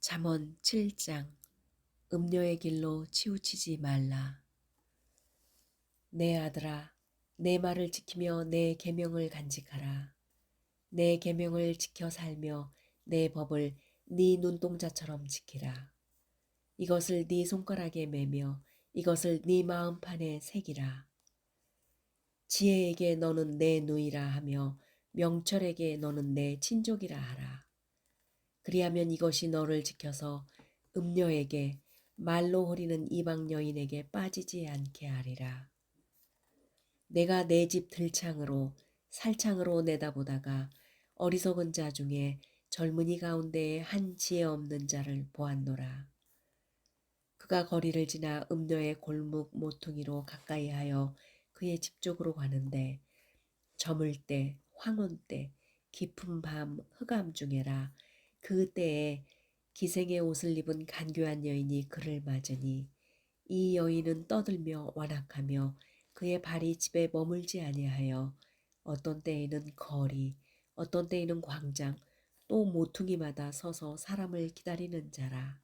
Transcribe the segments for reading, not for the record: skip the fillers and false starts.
잠언 7장. 음료의 길로 치우치지 말라. 내 아들아, 내 말을 지키며 내 계명을 간직하라. 내 계명을 지켜 살며 내 법을 네 눈동자처럼 지키라. 이것을 네 손가락에 매며 이것을 네 마음판에 새기라. 지혜에게 너는 내 누이라 하며 명철에게 너는 내 친족이라 하라. 그리하면 이것이 너를 지켜서 음녀에게 말로 허리는 이방 여인에게 빠지지 않게 하리라. 내가 내 집 들창으로 살창으로 내다보다가 어리석은 자 중에 젊은이 가운데에 한 지혜 없는 자를 보았노라. 그가 거리를 지나 음녀의 골목 모퉁이로 가까이하여 그의 집 쪽으로 가는데 저물 때 황혼 때 깊은 밤 흑암 중에라. 그 때에 기생의 옷을 입은 간교한 여인이 그를 맞으니 이 여인은 떠들며 완악하며 그의 발이 집에 머물지 아니하여 어떤 때에는 거리 어떤 때에는 광장 또 모퉁이마다 서서 사람을 기다리는 자라.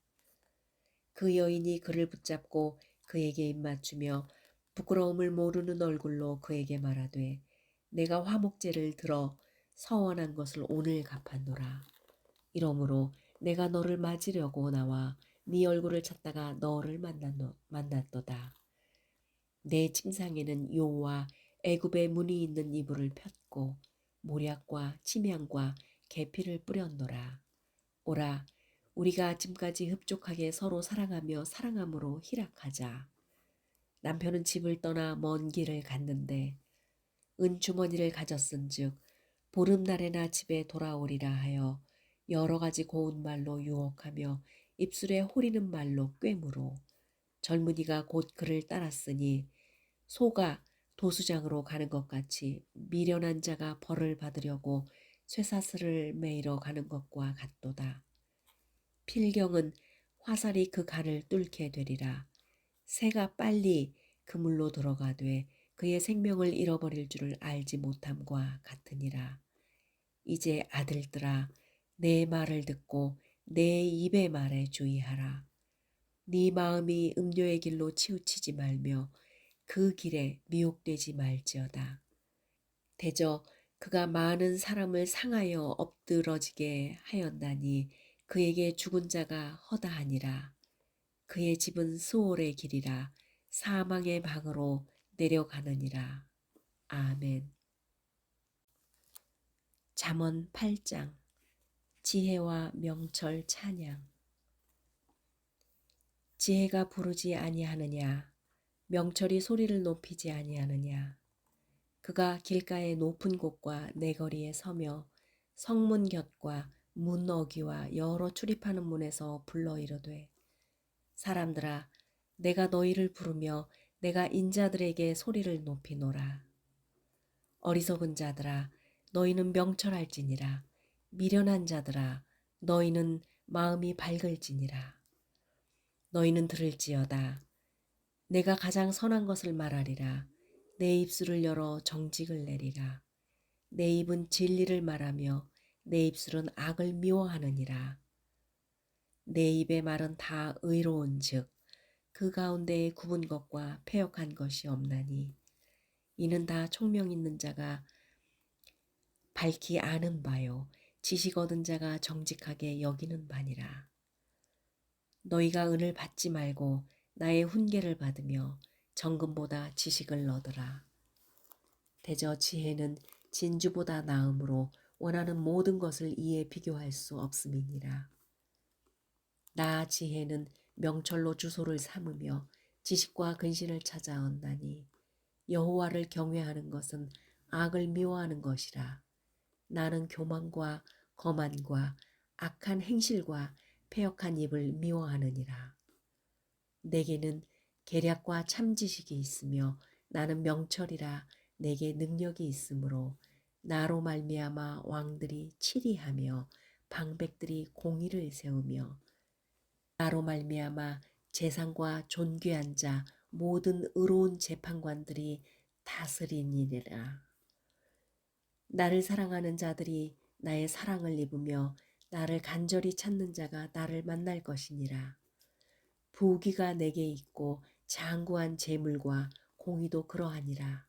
그 여인이 그를 붙잡고 그에게 입맞추며 부끄러움을 모르는 얼굴로 그에게 말하되 내가 화목제를 들어 서원한 것을 오늘 갚았노라. 이러므로 내가 너를 맞으려고 나와 네 얼굴을 찾다가 너를 만났도다. 내 침상에는 요와 애굽의 문이 있는 이불을 폈고 모략과 침향과 계피를 뿌렸노라. 오라, 우리가 아침까지 흡족하게 서로 사랑하며 사랑함으로 희락하자. 남편은 집을 떠나 먼 길을 갔는데 은주머니를 가졌은즉 보름날에나 집에 돌아오리라 하여 여러 가지 고운 말로 유혹하며 입술에 호리는 말로 꿰물어 젊은이가 곧 그를 따랐으니 소가 도수장으로 가는 것 같이 미련한 자가 벌을 받으려고 쇠사슬을 매이러 가는 것과 같도다. 필경은 화살이 그 간을 뚫게 되리라. 새가 빨리 그물로 들어가되 그의 생명을 잃어버릴 줄을 알지 못함과 같으니라. 이제 아들들아, 내 말을 듣고 내 입의 말에 주의하라. 네 마음이 음료의 길로 치우치지 말며 그 길에 미혹되지 말지어다. 대저 그가 많은 사람을 상하여 엎드러지게 하였나니 그에게 죽은 자가 허다하니라. 그의 집은 수월의 길이라 사망의 방으로 내려가느니라. 아멘. 잠언 8장. 지혜와 명철 찬양. 지혜가 부르지 아니하느냐, 명철이 소리를 높이지 아니하느냐. 그가 길가의 높은 곳과 내거리에 서며 성문 곁과 문 어귀와 여러 출입하는 문에서 불러 이르되 사람들아, 내가 너희를 부르며 내가 인자들에게 소리를 높이노라. 어리석은 자들아, 너희는 명철할지니라. 미련한 자들아, 너희는 마음이 밝을지니라. 너희는 들을지어다. 내가 가장 선한 것을 말하리라. 내 입술을 열어 정직을 내리라. 내 입은 진리를 말하며 내 입술은 악을 미워하느니라. 내 입의 말은 다 의로운즉 그 가운데에 굽은 것과 패역한 것이 없나니 이는 다 총명 있는 자가 밝히 아는 바요 지식 얻은 자가 정직하게 여기는 바니라. 너희가 은을 받지 말고 나의 훈계를 받으며 정금보다 지식을 얻으라. 대저 지혜는 진주보다 나음으로 원하는 모든 것을 이에 비교할 수 없음이니라. 나 지혜는 명철로 주소를 삼으며 지식과 근신을 찾아온다니 여호와를 경외하는 것은 악을 미워하는 것이라. 나는 교만과 거만과 악한 행실과 패역한 입을 미워하느니라. 내게는 계략과 참 지식이 있으며 나는 명철이라 내게 능력이 있으므로 나로 말미암아 왕들이 치리하며 방백들이 공의를 세우며 나로 말미암아 재상과 존귀한 자 모든 의로운 재판관들이 다스리니라. 나를 사랑하는 자들이 나의 사랑을 입으며 나를 간절히 찾는 자가 나를 만날 것이니라. 부귀가 내게 있고 장구한 재물과 공의도 그러하니라.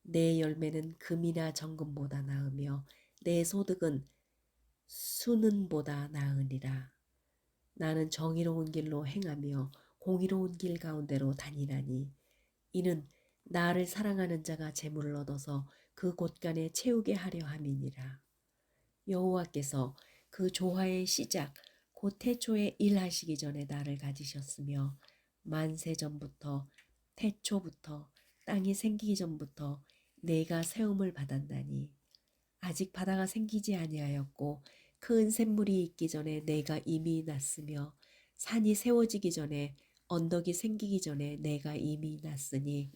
내 열매는 금이나 정금보다 나으며 내 소득은 수는보다 나으니라. 나는 정의로운 길로 행하며 공의로운 길 가운데로 다니나니 이는 나를 사랑하는 자가 재물을 얻어서 그 곳간에 채우게 하려 함이니라. 여호와께서 그 조화의 시작 곧 태초에 일하시기 전에 나를 가지셨으며 만세 전부터 태초부터 땅이 생기기 전부터 내가 세움을 받았나니 아직 바다가 생기지 아니하였고 큰 샘물이 있기 전에 내가 이미 났으며 산이 세워지기 전에 언덕이 생기기 전에 내가 이미 났으니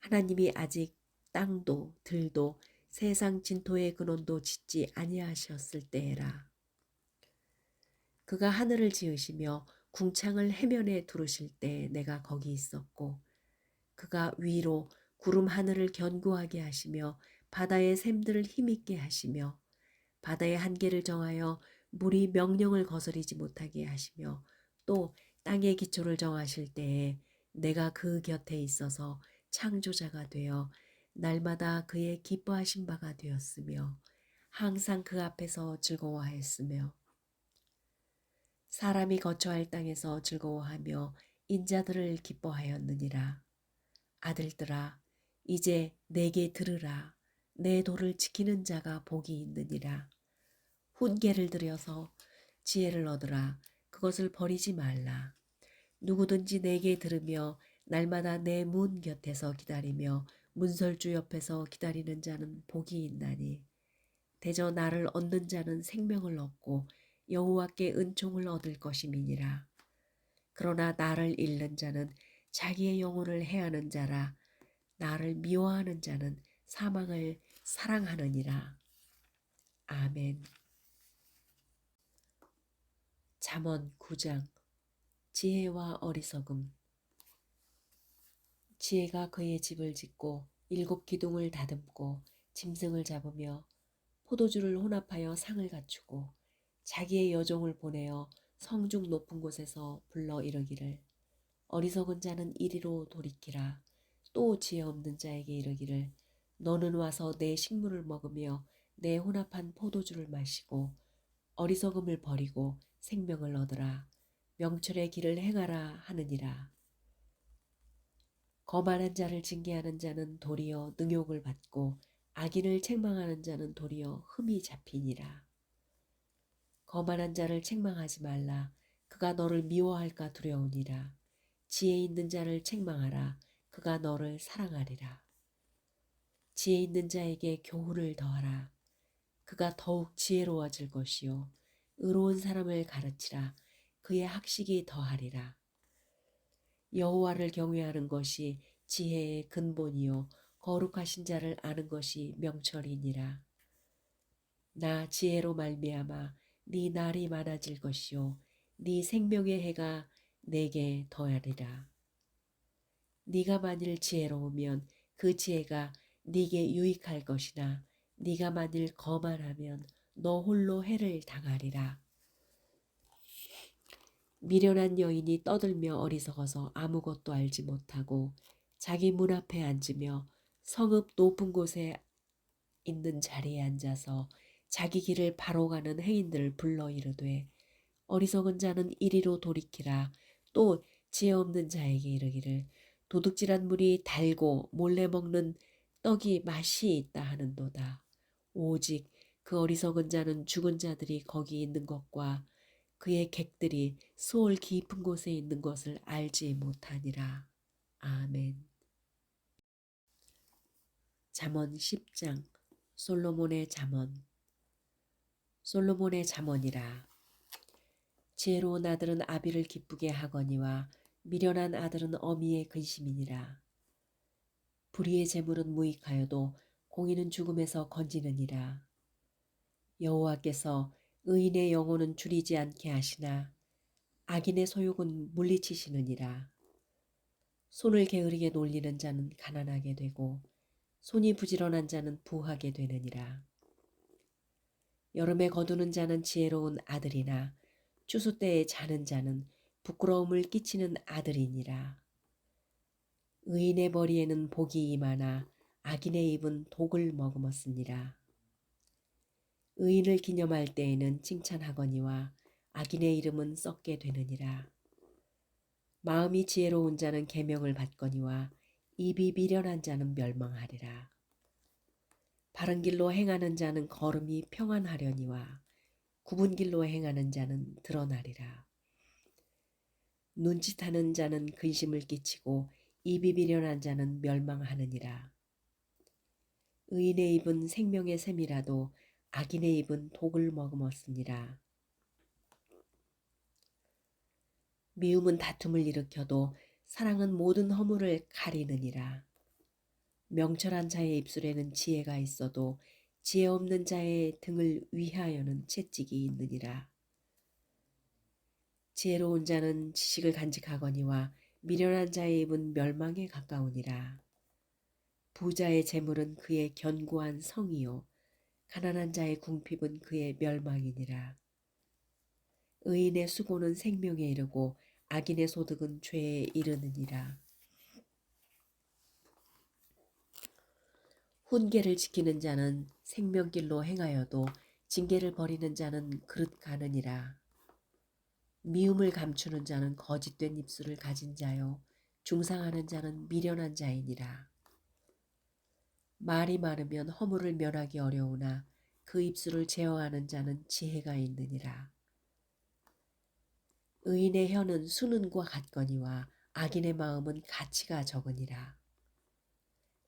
하나님이 아직 땅도 들도 세상 진토의 근원도 짓지 아니하셨을 때에라. 그가 하늘을 지으시며 궁창을 해면에 두르실 때 내가 거기 있었고 그가 위로 구름 하늘을 견고하게 하시며 바다의 샘들을 힘있게 하시며 바다의 한계를 정하여 물이 명령을 거스리지 못하게 하시며 또 땅의 기초를 정하실 때에 내가 그 곁에 있어서 창조자가 되어 날마다 그의 기뻐하신 바가 되었으며 항상 그 앞에서 즐거워하였으며 사람이 거처할 땅에서 즐거워하며 인자들을 기뻐하였느니라. 아들들아 이제 내게 들으라. 내 도를 지키는 자가 복이 있느니라. 훈계를 들여서 지혜를 얻으라. 그것을 버리지 말라. 누구든지 내게 들으며 날마다 내 문 곁에서 기다리며 문설주 옆에서 기다리는 자는 복이 있나니 대저 나를 얻는 자는 생명을 얻고 여호와께 은총을 얻을 것임이니라. 그러나 나를 잃는 자는 자기의 영혼을 해하는 자라. 나를 미워하는 자는 사망을 사랑하느니라. 아멘. 잠언 9장. 지혜와 어리석음. 지혜가 그의 집을 짓고 7 기둥을 다듬고 짐승을 잡으며 포도주를 혼합하여 상을 갖추고 자기의 여종을 보내어 성중 높은 곳에서 불러 이르기를 어리석은 자는 이리로 돌이키라. 또 지혜 없는 자에게 이르기를 너는 와서 내 식물을 먹으며 내 혼합한 포도주를 마시고 어리석음을 버리고 생명을 얻으라. 명철의 길을 행하라 하느니라. 거만한 자를 징계하는 자는 도리어 능욕을 받고 악인을 책망하는 자는 도리어 흠이 잡히니라. 거만한 자를 책망하지 말라. 그가 너를 미워할까 두려우니라. 지혜 있는 자를 책망하라. 그가 너를 사랑하리라. 지혜 있는 자에게 교훈을 더하라. 그가 더욱 지혜로워질 것이요 의로운 사람을 가르치라. 그의 학식이 더하리라. 여호와를 경외하는 것이 지혜의 근본이요 거룩하신 자를 아는 것이 명철이니라. 나 지혜로 말미암아 네 날이 많아질 것이요 네 생명의 해가 내게 더하리라. 네가 만일 지혜로우면 그 지혜가 네게 유익할 것이나 네가 만일 거만하면 너 홀로 해를 당하리라. 미련한 여인이 떠들며 어리석어서 아무것도 알지 못하고 자기 문 앞에 앉으며 성읍 높은 곳에 있는 자리에 앉아서 자기 길을 바로 가는 행인들을 불러 이르되 어리석은 자는 이리로 돌이키라. 또 지혜 없는 자에게 이르기를 도둑질한 물이 달고 몰래 먹는 떡이 맛이 있다 하는도다. 오직 그 어리석은 자는 죽은 자들이 거기 있는 것과 그의 객들이 수월 깊은 곳에 있는 것을 알지 못하니라. 아멘. 잠언 10장. 솔로몬의 잠언. 솔로몬의 잠언이라. 지혜로운 아들은 아비를 기쁘게 하거니와 미련한 아들은 어미의 근심이니라. 불의의 재물은 무익하여도 공의는 죽음에서 건지느니라. 여호와께서 의인의 영혼은 줄이지 않게 하시나 악인의 소욕은 물리치시느니라. 손을 게으르게 놀리는 자는 가난하게 되고 손이 부지런한 자는 부하게 되느니라. 여름에 거두는 자는 지혜로운 아들이나 추수 때에 자는 자는 부끄러움을 끼치는 아들이니라. 의인의 머리에는 복이 임하나 악인의 입은 독을 머금었으니라. 의인을 기념할 때에는 칭찬하거니와 악인의 이름은 썩게 되느니라. 마음이 지혜로운 자는 계명을 받거니와 입이 미련한 자는 멸망하리라. 바른 길로 행하는 자는 걸음이 평안하려니와 굽은 길로 행하는 자는 드러나리라. 눈짓하는 자는 근심을 끼치고 입이 미련한 자는 멸망하느니라. 의인의 입은 생명의 샘이라도 악인의 입은 독을 머금었으니라. 미움은 다툼을 일으켜도 사랑은 모든 허물을 가리느니라. 명철한 자의 입술에는 지혜가 있어도 지혜 없는 자의 등을 위하여는 채찍이 있느니라. 지혜로운 자는 지식을 간직하거니와 미련한 자의 입은 멸망에 가까우니라. 부자의 재물은 그의 견고한 성이요 가난한 자의 궁핍은 그의 멸망이니라. 의인의 수고는 생명에 이르고 악인의 소득은 죄에 이르느니라. 훈계를 지키는 자는 생명길로 행하여도 징계를 버리는 자는 그릇 가느니라. 미움을 감추는 자는 거짓된 입술을 가진 자요 중상하는 자는 미련한 자이니라. 말이 많으면 허물을 면하기 어려우나 그 입술을 제어하는 자는 지혜가 있느니라. 의인의 혀는 수는과 같거니와 악인의 마음은 가치가 적으니라.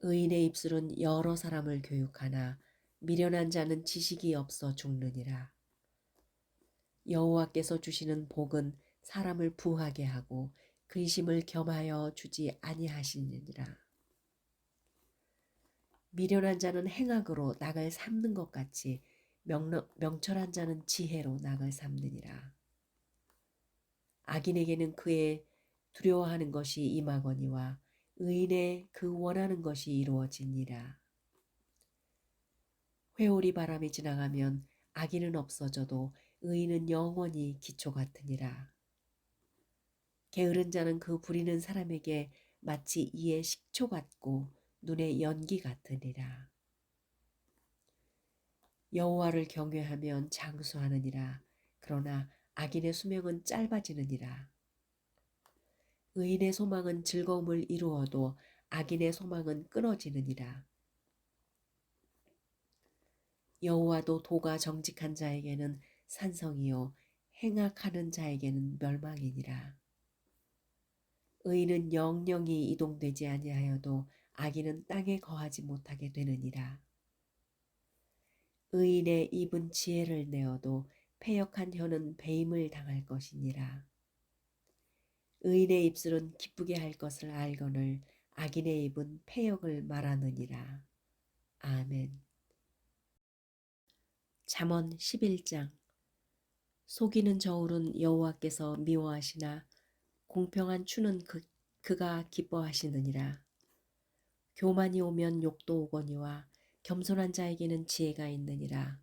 의인의 입술은 여러 사람을 교육하나 미련한 자는 지식이 없어 죽느니라. 여호와께서 주시는 복은 사람을 부하게 하고 근심을 겸하여 주지 아니하시느니라. 미련한 자는 행악으로 낙을 삼는 것 같이 명철한 자는 지혜로 낙을 삼느니라. 악인에게는 그의 두려워하는 것이 임하거니와 의인의 그 원하는 것이 이루어지니라. 회오리 바람이 지나가면 악인은 없어져도 의인은 영원히 기초 같으니라. 게으른 자는 그 부리는 사람에게 마치 이의 식초 같고 눈의 연기 같으니라. 여호와를 경외하면 장수하느니라. 그러나 악인의 수명은 짧아지느니라. 의인의 소망은 즐거움을 이루어도 악인의 소망은 끊어지느니라. 여호와도 도가 정직한 자에게는 산성이요 행악하는 자에게는 멸망이니라. 의인은 영영이 이동되지 아니하여도 악인은 땅에 거하지 못하게 되느니라. 의인의 입은 지혜를 내어도 패역한 혀는 배임을 당할 것이니라. 의인의 입술은 기쁘게 할 것을 알거늘 악인의 입은 패역을 말하느니라. 아멘. 잠언 11장. 속이는 저울은 여호와께서 미워하시나 공평한 추는 그가 기뻐하시느니라. 교만이 오면 욕도 오거니와 겸손한 자에게는 지혜가 있느니라.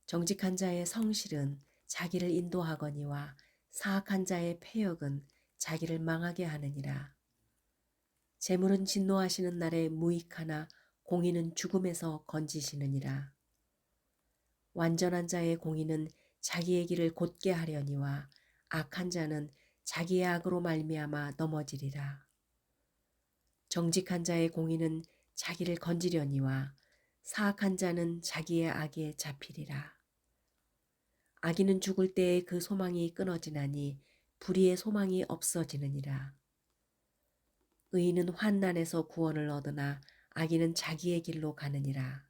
정직한 자의 성실은 자기를 인도하거니와 사악한 자의 패역은 자기를 망하게 하느니라. 재물은 진노하시는 날에 무익하나 공의는 죽음에서 건지시느니라. 완전한 자의 공의는 자기의 길을 곧게 하려니와 악한 자는 자기의 악으로 말미암아 넘어지리라. 정직한 자의 공의는 자기를 건지려니와 사악한 자는 자기의 악에 잡히리라. 악인은 죽을 때에 그 소망이 끊어지나니 불의의 소망이 없어지느니라. 의인은 환난에서 구원을 얻으나 악인은 자기의 길로 가느니라.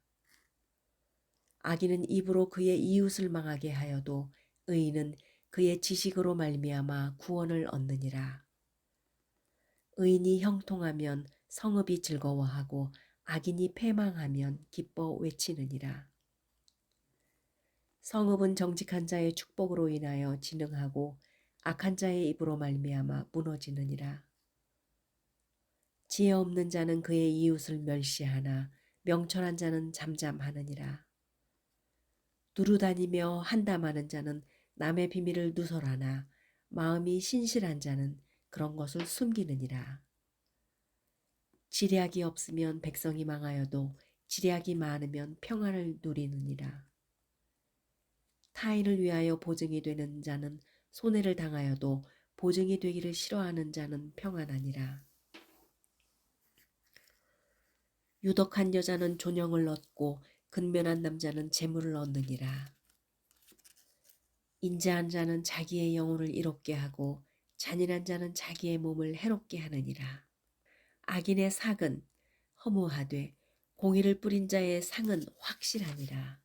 악인은 입으로 그의 이웃을 망하게 하여도 의인은 그의 지식으로 말미암아 구원을 얻느니라. 의인이 형통하면 성읍이 즐거워하고 악인이 패망하면 기뻐 외치느니라. 성읍은 정직한 자의 축복으로 인하여 진흥하고 악한 자의 입으로 말미암아 무너지느니라. 지혜 없는 자는 그의 이웃을 멸시하나 명철한 자는 잠잠하느니라. 두루다니며 한담하는 자는 남의 비밀을 누설하나 마음이 신실한 자는 그런 것을 숨기느니라. 지략이 없으면 백성이 망하여도 지략이 많으면 평안을 누리느니라. 타인을 위하여 보증이 되는 자는 손해를 당하여도 보증이 되기를 싫어하는 자는 평안하니라. 유덕한 여자는 존영을 얻고 근면한 남자는 재물을 얻느니라. 인자한 자는 자기의 영혼을 이롭게 하고 잔인한 자는 자기의 몸을 해롭게 하느니라. 악인의 삭은 허무하되 공의를 뿌린 자의 상은 확실하니라.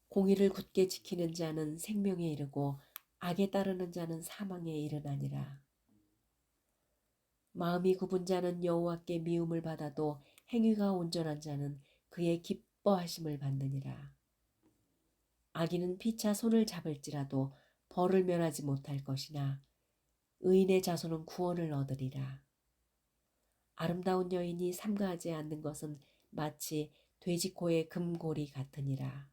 공의를 굳게 지키는 자는 생명에 이르고 악에 따르는 자는 사망에 이르나니라. 마음이 굽은 자는 여호와께 미움을 받아도 행위가 온전한 자는 그의 기뻐하심을 받느니라. 악인은 피차 손을 잡을지라도 벌을 면하지 못할 것이나 의인의 자손은 구원을 얻으리라. 아름다운 여인이 삼가하지 않는 것은 마치 돼지코의 금고리 같으니라.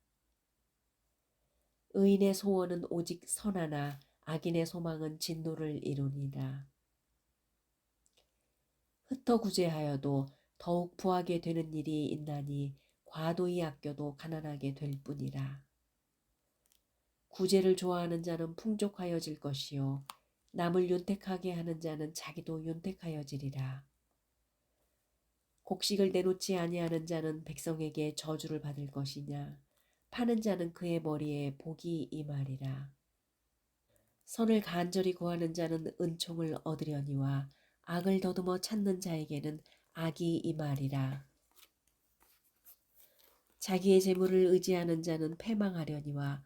의인의 소원은 오직 선하나 악인의 소망은 진노를 이루니라. 흩어 구제하여도 더욱 부하게 되는 일이 있나니 과도히 아껴도 가난하게 될 뿐이라. 구제를 좋아하는 자는 풍족하여질 것이요 남을 윤택하게 하는 자는 자기도 윤택하여지리라. 곡식을 내놓지 아니하는 자는 백성에게 저주를 받을 것이냐 파는 자는 그의 머리에 복이 임하리라. 선을 간절히 구하는 자는 은총을 얻으려니와 악을 더듬어 찾는 자에게는 악이 임하리라. 자기의 재물을 의지하는 자는 패망하려니와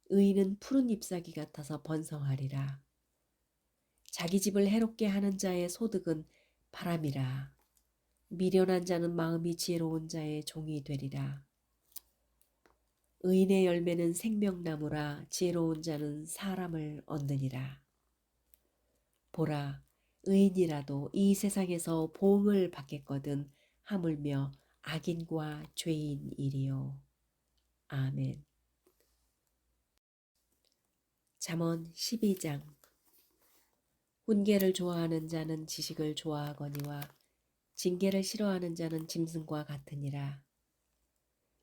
의인은 푸른 잎사귀 같아서 번성하리라. 자기 집을 해롭게 하는 자의 소득은 바람이라. 미련한 자는 마음이 지혜로운 자의 종이 되리라. 의인의 열매는 생명나무라 지혜로운 자는 사람을 얻느니라. 보라, 의인이라도 이 세상에서 보응을 받겠거든 하물며 악인과 죄인이리요. 아멘. 잠언 12장. 훈계를 좋아하는 자는 지식을 좋아하거니와 징계를 싫어하는 자는 짐승과 같으니라.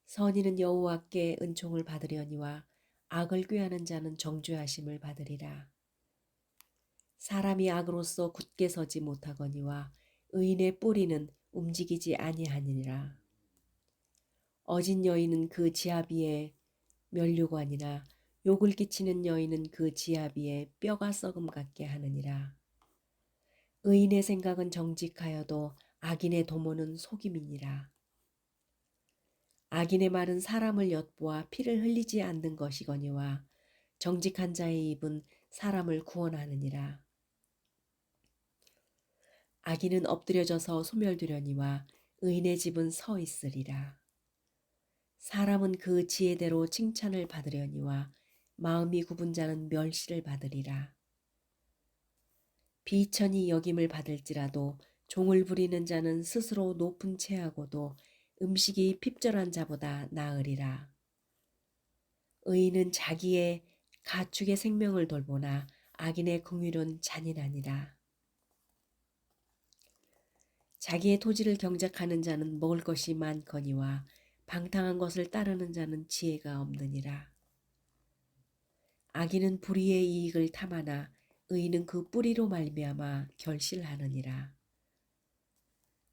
선인은 여호와께 은총을 받으려니와 악을 꾀하는 자는 정죄하심을 받으리라. 사람이 악으로서 굳게 서지 못하거니와 의인의 뿌리는 움직이지 아니하니라. 어진 여인은 그 지압 위에 면류관이나 욕을 끼치는 여인은 그 지압 위에 뼈가 썩음 같게 하느니라. 의인의 생각은 정직하여도 악인의 도모는 속임이니라. 악인의 말은 사람을 엿보아 피를 흘리지 않는 것이거니와 정직한 자의 입은 사람을 구원하느니라. 악인은 엎드려져서 소멸되려니와 의인의 집은 서 있으리라. 사람은 그 지혜대로 칭찬을 받으려니와 마음이 굽은 자는 멸시를 받으리라. 비천히 여김을 받을지라도 종을 부리는 자는 스스로 높은 채하고도 음식이 핍절한 자보다 나으리라. 의인은 자기의 가축의 생명을 돌보나 악인의 긍휼은 잔인하니라. 자기의 토지를 경작하는 자는 먹을 것이 많거니와 방탕한 것을 따르는 자는 지혜가 없느니라. 악인은 불의의 이익을 탐하나 의인은 그 뿌리로 말미암아 결실하느니라.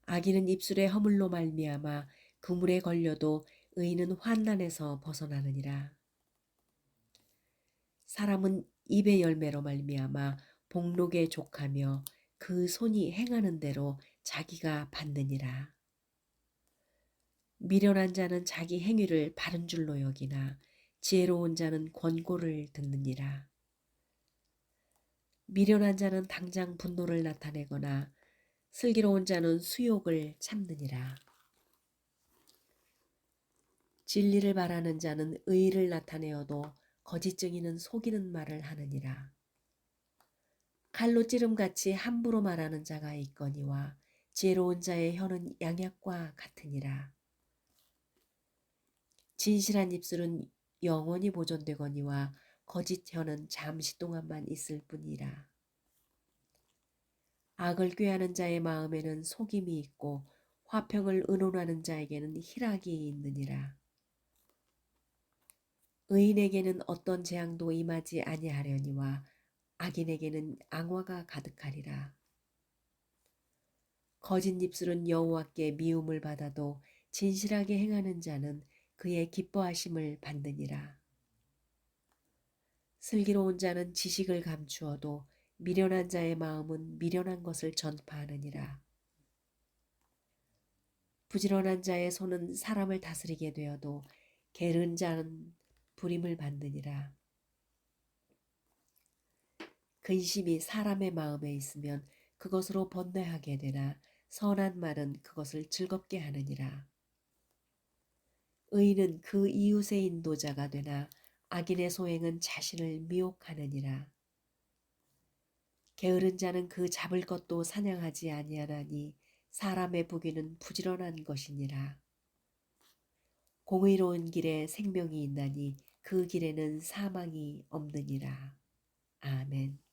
악인은 입술의 허물로 말미암아 그물에 걸려도 의인은 환난에서 벗어나느니라. 사람은 입의 열매로 말미암아 복록에 족하며 그 손이 행하는 대로 자기가 받느니라. 미련한 자는 자기 행위를 바른 줄로 여기나 지혜로운 자는 권고를 듣느니라. 미련한 자는 당장 분노를 나타내거나 슬기로운 자는 수욕을 참느니라. 진리를 바라는 자는 의의를 나타내어도 거짓 증인은 속이는 말을 하느니라. 칼로 찌름같이 함부로 말하는 자가 있거니와 지혜로운 자의 혀는 양약과 같으니라. 진실한 입술은 영원히 보존되거니와 거짓 혀는 잠시 동안만 있을 뿐이라. 악을 꾀하는 자의 마음에는 속임이 있고 화평을 의논하는 자에게는 희락이 있느니라. 의인에게는 어떤 재앙도 임하지 아니하려니와 악인에게는 앙화가 가득하리라. 거짓 입술은 여호와께 미움을 받아도 진실하게 행하는 자는 그의 기뻐하심을 받느니라. 슬기로운 자는 지식을 감추어도 미련한 자의 마음은 미련한 것을 전파하느니라. 부지런한 자의 손은 사람을 다스리게 되어도 게으른 자는 부림을 받느니라. 근심이 사람의 마음에 있으면 그것으로 번뇌하게 되나 선한 말은 그것을 즐겁게 하느니라. 의인은 그 이웃의 인도자가 되나 악인의 소행은 자신을 미혹하느니라. 게으른 자는 그 잡을 것도 사냥하지 아니하나니 사람의 부귀는 부지런한 것이니라. 공의로운 길에 생명이 있나니 그 길에는 사망이 없느니라. 아멘.